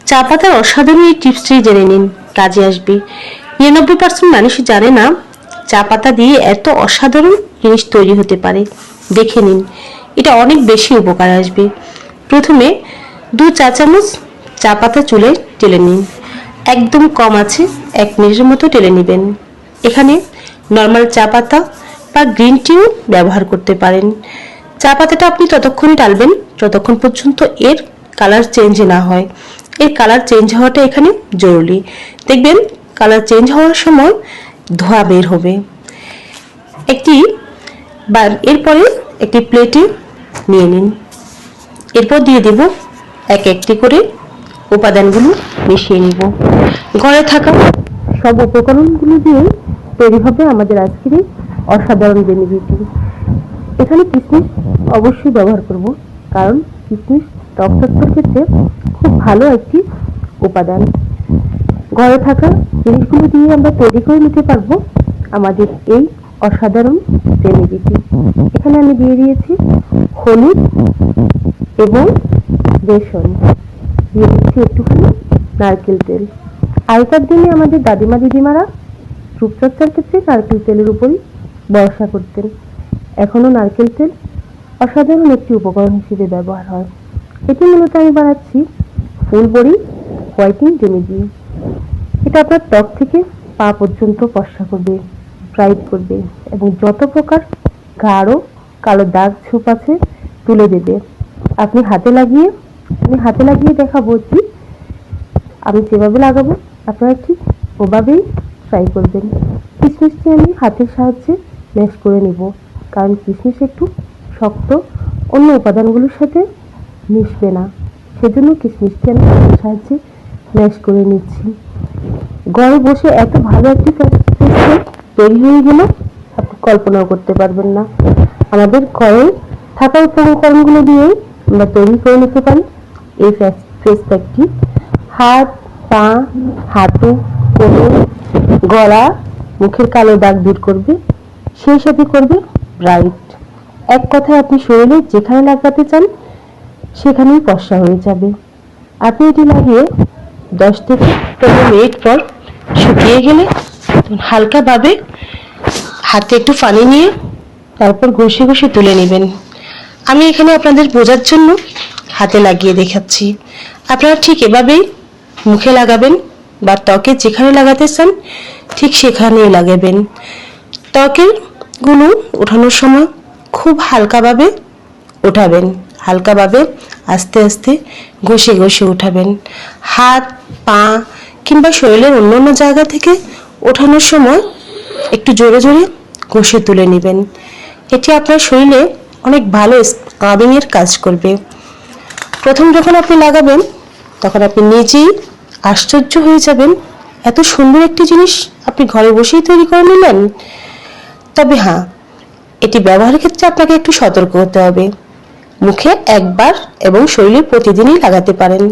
চা পাতার অসাধারণ এই টিপসটি জেনে নিন, কাজে আসবে। 99% মানুষ জানে না চা পাতা দিয়ে এত অসাধারণ জিনিস তৈরি হতে পারে। দেখে নিন, এটা অনেক বেশি উপকার আসবে। প্রথমে 2 চা চামচ চা পাতা চুলায় ঢেলে নিন। একদম কম আছে 1 মিনিটের মতো ঢেলে নেবেন। এখানে নর্মাল চা পাতা বা গ্রিন টিও ব্যবহার করতে পারেন। চা পাতাটা আপনি ততক্ষণই ঢালবেন যতক্ষণ পর্যন্ত এর কালার চেঞ্জ না হয়। এর কালার চেঞ্জ হওয়াটা এখানে জরুরি। দেখবেন কালার চেঞ্জ হওয়ার সময় ধোঁয়া বের হবে। এরপরে একটি প্লেটে নিয়ে নিন। এরপর দিয়ে দেব একটি করে উপাদানগুলো মিশিয়ে নিব। ঘরে থাকা সব উপকরণগুলো দিয়ে তৈরি হবে আমাদের আজকের এই অসাধারণ রেসিপিটি। এখানে কিশমিশ অবশ্যই ব্যবহার করব, কারণ কিশমিশ ত্বক স্বাস্থ্যের ক্ষেত্রে খুব ভালো একটি উপাদান। ঘরে থাকা জিনিসগুলো দিয়ে আমরা তৈরি করে নিতে পারবো আমাদের এই অসাধারণ রেসিপিটি। এখানে আমি দিয়ে দিয়েছি হলুদ এবং বেসন, দিয়ে দিচ্ছি একটুখানি নারকেল তেল। আগেকার দিনে আমাদের দাদিমা দিদিমারা রূপচর্চার ক্ষেত্রে নারকেল তেলের উপরই ভরসা করতেন। এখনো নারকেল তেল অসাধারণ একটি উপকরণ হিসেবে ব্যবহার হয়। এটি মূলত আমি বানাচ্ছি ফুল বড়ি হোয়াইটিং রেমেডি। এটা আপনার ত্বক থেকে পা পর্যন্ত ফর্সা করবে, ব্রাইট করবে এবং যত প্রকার গাঢ় কালো দাগ ছোপ আছে তুলে দেবে। আমি হাতে লাগিয়ে দেখাবো যে আমি যেভাবে লাগাবো আপনারা ঠিক ওভাবেই ট্রাই করবেন। কিশমিশটি আমি হাতের সাহায্যে ম্যাশ করে নেব, কারণ কিশমিশ একটু শক্ত, অন্য উপাদানগুলোর সাথে মিশবে না, সেজন্য কিশমিশটি আমি হাতের সাহায্যে ম্যাশ করে নিচ্ছি। ঘরে বসে এত ভালো একটি ফেস তৈরি হয়ে গেল আপনি কল্পনাও করতে পারবেন না। আমাদের ঘরে থাকা উপকরণগুলো দিয়ে আমরা তৈরি করে নিতে পারি এই ফেস প্যাকটি। হাত, পা, হাঁটু, কোমর, গলা, মুখের কালো দাগ দূর করবে, সেই সাথে করবে ব্রাইট। এক কথায় আপনি শরীরে যেখানে লাগাতে চান সেখানেই ফর্সা হয়ে যাবে। আপনি এটি লাগিয়ে 10 থেকে 15 মিনিট পর শুকিয়ে গেলে হালকাভাবে হাতে একটু পানি নিয়ে তারপর ঘষে ঘষে তুলে নেবেন। আমি এখানে আপনাদের বোঝার জন্য হাতে লাগিয়ে দেখাচ্ছি। আপনারা ঠিক এভাবেই মুখে লাগাবেন বা ত্বকে যেখানে লাগাতে চান ঠিক সেখানেই লাগাবেন। ত্বকের গুলো ওঠানোর সময় খুব হালকাভাবে ওঠাবেন, হালকাভাবে আস্তে আস্তে ঘষে ঘষে উঠাবেন। হাত, পা কিংবা শরীরের অন্য জায়গা থেকে ওঠানোর সময় একটু জোরে জোরে ঘষে তুলে নেবেন। এটি আপনার শরীরে অনেক ভালো স্ক্রাবিং এর কাজ করবে। প্রথম যখন আপনি লাগাবেন তখন আপনি নিজেই আশ্চর্য হয়ে যাবেন, এত সুন্দর একটি জিনিস আপনি ঘরে বসেই তৈরি করে নিলেন। তবে হ্যাঁ, এটি ব্যবহারের ক্ষেত্রে আপনাকে একটু সতর্ক হতে হবে। মুখে একবার এবং শরীরে প্রতিদিনই লাগাতে পারেন।